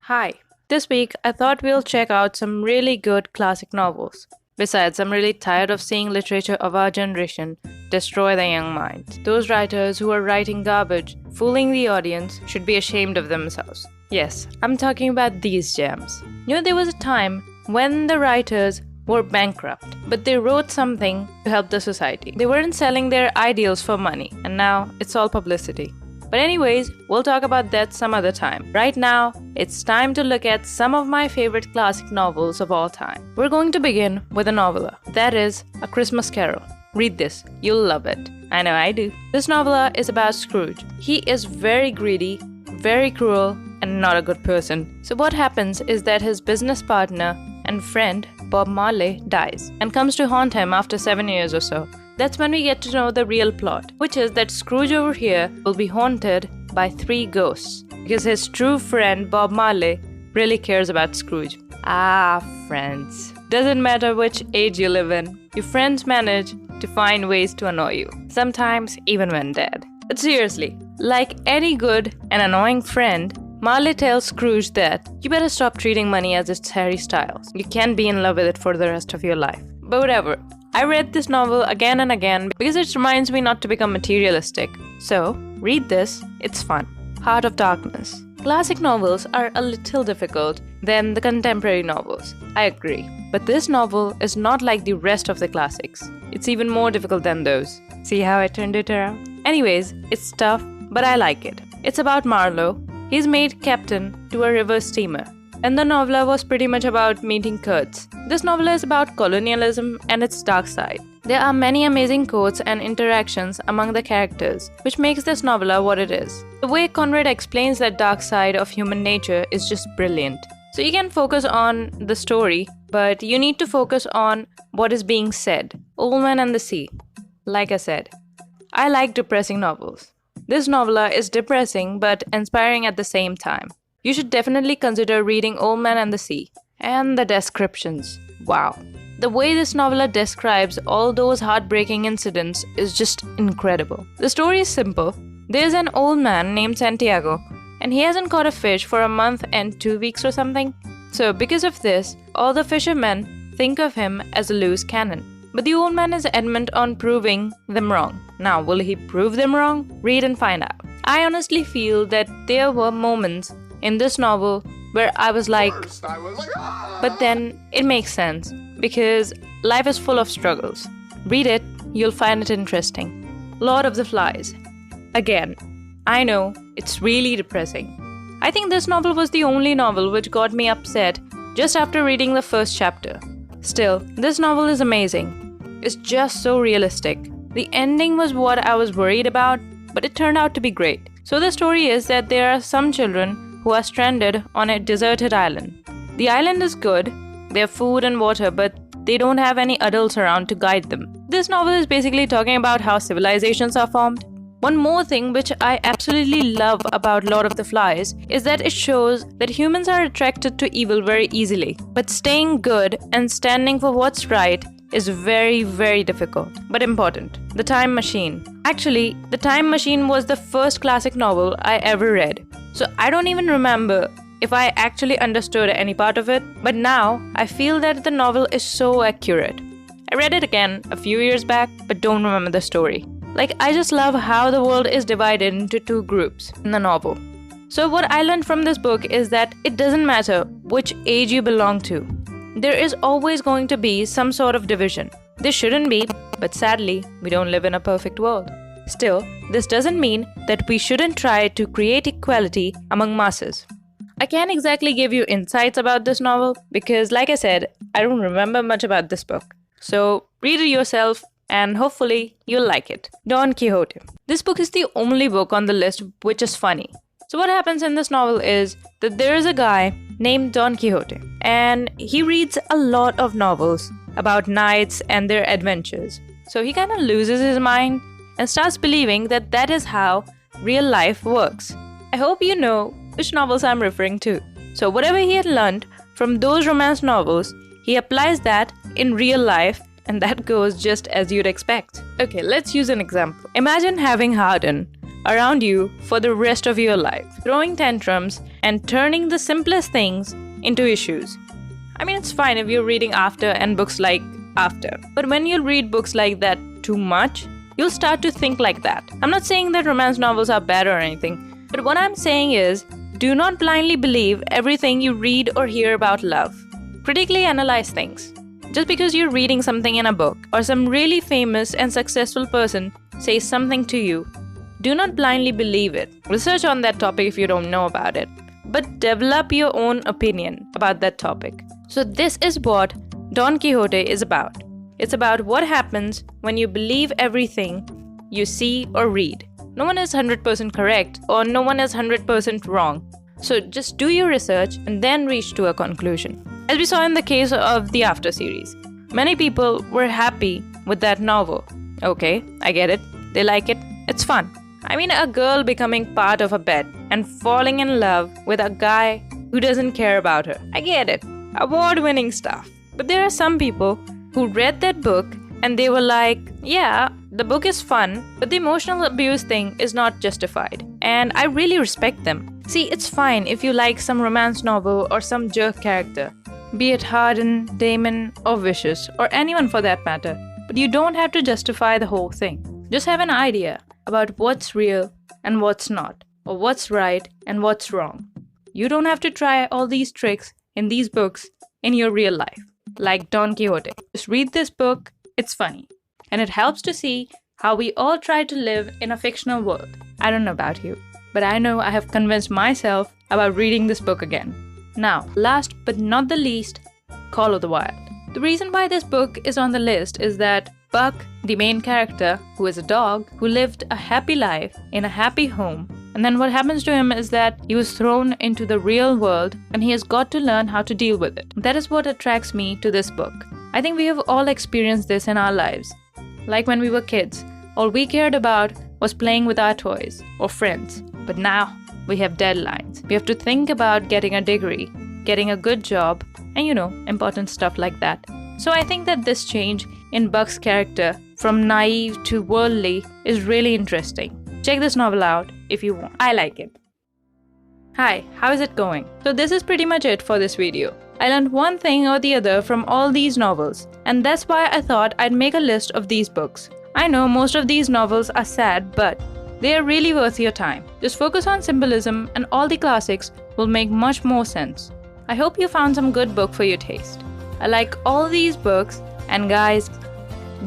Hi. This week I thought we'll check out some really good classic novels. Besides, I'm really tired of seeing literature of our generation destroy the young minds. Those writers who are writing garbage, fooling the audience, should be ashamed of themselves. Yes, I'm talking about these gems. There was a time when the writers were bankrupt, but they wrote something to help the society. They weren't selling their ideals for money, and now it's all publicity. But anyways, we'll talk about that some other time. Right now, it's time to look at some of my favorite classic novels of all time. We're going to begin with a novella. That is A Christmas Carol. Read this. You'll love it. I know I do. This novella is about Scrooge. He is very greedy, very cruel, and not a good person. So what happens is that his business partner and friend, Bob Marley, dies and comes to haunt him after 7 years or so. That's when we get to know the real plot, which is that Scrooge over here will be haunted by 3 ghosts because his true friend Bob Marley really cares about Scrooge. Friends. Doesn't matter which age you live in, your friends manage to find ways to annoy you, sometimes even when dead. But seriously, like any good and annoying friend, Marley tells Scrooge that you better stop treating money as its Harry Styles. You can't be in love with it for the rest of your life. But whatever. I read this novel again and again because it reminds me not to become materialistic. So, read this, it's fun. Heart of Darkness. Classic novels are a little difficult than the contemporary novels. I agree. But this novel is not like the rest of the classics. It's even more difficult than those. See how I turned it around? Anyways, it's tough, but I like it. It's about Marlowe. He's made captain to a river steamer. And the novella was pretty much about meeting Kurtz. This novella is about colonialism and its dark side. There are many amazing quotes and interactions among the characters, which makes this novella what it is. The way Conrad explains that dark side of human nature is just brilliant. So you can focus on the story, but you need to focus on what is being said. Old Man and the Sea. Like I said, I like depressing novels. This novella is depressing but inspiring at the same time. You should definitely consider reading Old Man and the Sea. And the descriptions. Wow. The way this novella describes all those heartbreaking incidents is just incredible. The story is simple. There's an old man named Santiago, and he hasn't caught a fish for a month and 2 weeks or something. So because of this, all the fishermen think of him as a loose cannon. But the old man is adamant on proving them wrong. Now, will he prove them wrong? Read and find out. I honestly feel that there were moments in this novel where I was like, but then it makes sense because life is full of struggles. Read it, you'll find it interesting. Lord of the Flies. Again, I know it's really depressing. I think this novel was the only novel which got me upset just after reading the first chapter. Still, this novel is amazing. It's just so realistic. The ending was what I was worried about, but it turned out to be great. So the story is that there are some children who are stranded on a deserted island. The island is good, they have food and water, but they don't have any adults around to guide them. This novel is basically talking about how civilizations are formed. One more thing which I absolutely love about Lord of the Flies is that it shows that humans are attracted to evil very easily. But staying good and standing for what's right is very, very difficult, but important. The Time Machine. Actually, The Time Machine was the first classic novel I ever read. So I don't even remember if I actually understood any part of it, but now I feel that the novel is so accurate. I read it again a few years back, but don't remember the story. I just love how the world is divided into 2 groups in the novel. So what I learned from this book is that it doesn't matter which age you belong to. There is always going to be some sort of division. There shouldn't be, but sadly, we don't live in a perfect world. Still, this doesn't mean that we shouldn't try to create equality among masses. I can't exactly give you insights about this novel because, like I said, I don't remember much about this book. So, read it yourself and hopefully you'll like it. Don Quixote. This book is the only book on the list which is funny. So what happens in this novel is that there is a guy named Don Quixote and he reads a lot of novels about knights and their adventures. So he kind of loses his mind and starts believing that that is how real life works. I hope you know which novels I'm referring to. So whatever he had learned from those romance novels, he applies that in real life and that goes just as you'd expect. Okay, let's use an example. Imagine having Harden around you for the rest of your life, throwing tantrums and turning the simplest things into issues. I mean, it's fine if you're reading After and books like After, but when you read books like that too much, you'll start to think like that. I'm not saying that romance novels are bad or anything, but what I'm saying is, do not blindly believe everything you read or hear about love. Critically analyze things. Just because you're reading something in a book or some really famous and successful person says something to you, do not blindly believe it. Research on that topic if you don't know about it, but develop your own opinion about that topic. So this is what Don Quixote is about. It's about what happens when you believe everything you see or read. No one is 100% correct or no one is 100% wrong. So just do your research and then reach to a conclusion. As we saw in the case of the After series, many people were happy with that novel. Okay, I get it. They like it. It's fun. I mean, a girl becoming part of a bed and falling in love with a guy who doesn't care about her. I get it. Award-winning stuff. But there are some people who read that book and they were like, yeah, the book is fun, but the emotional abuse thing is not justified. And I really respect them. See, it's fine if you like some romance novel or some jerk character, be it Harden, Damon, or Vicious, or anyone for that matter. But you don't have to justify the whole thing. Just have an idea about what's real and what's not, or what's right and what's wrong. You don't have to try all these tricks in these books in your real life, like Don Quixote. Just read this book, it's funny, and it helps to see how we all try to live in a fictional world. I don't know about you, but I know I have convinced myself about reading this book again. Now, last but not the least, Call of the Wild. The reason why this book is on the list is that Buck, the main character, who is a dog, who lived a happy life in a happy home, and then what happens to him is that he was thrown into the real world and he has got to learn how to deal with it. That is what attracts me to this book. I think we have all experienced this in our lives. Like when we were kids, all we cared about was playing with our toys or friends. But now, we have deadlines. We have to think about getting a degree, getting a good job, and important stuff like that. So I think that this change in Buck's character from naive to worldly is really interesting. Check this novel out if you want. I like it. Hi, how is it going? So this is pretty much it for this video. I learned one thing or the other from all these novels, and that's why I thought I'd make a list of these books. I know most of these novels are sad, but they are really worth your time. Just focus on symbolism and all the classics will make much more sense. I hope you found some good book for your taste. I like all these books, and guys,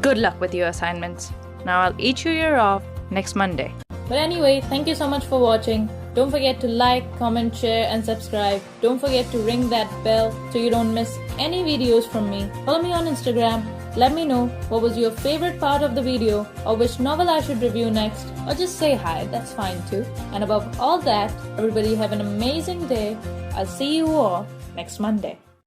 good luck with your assignments. Now I'll eat your ear off next Monday. But anyway, thank you so much for watching. Don't forget to like, comment, share and subscribe. Don't forget to ring that bell so you don't miss any videos from me. Follow me on Instagram. Let me know what was your favorite part of the video or which novel I should review next, or just say hi, that's fine too. And above all that, everybody have an amazing day. I'll see you all next Monday.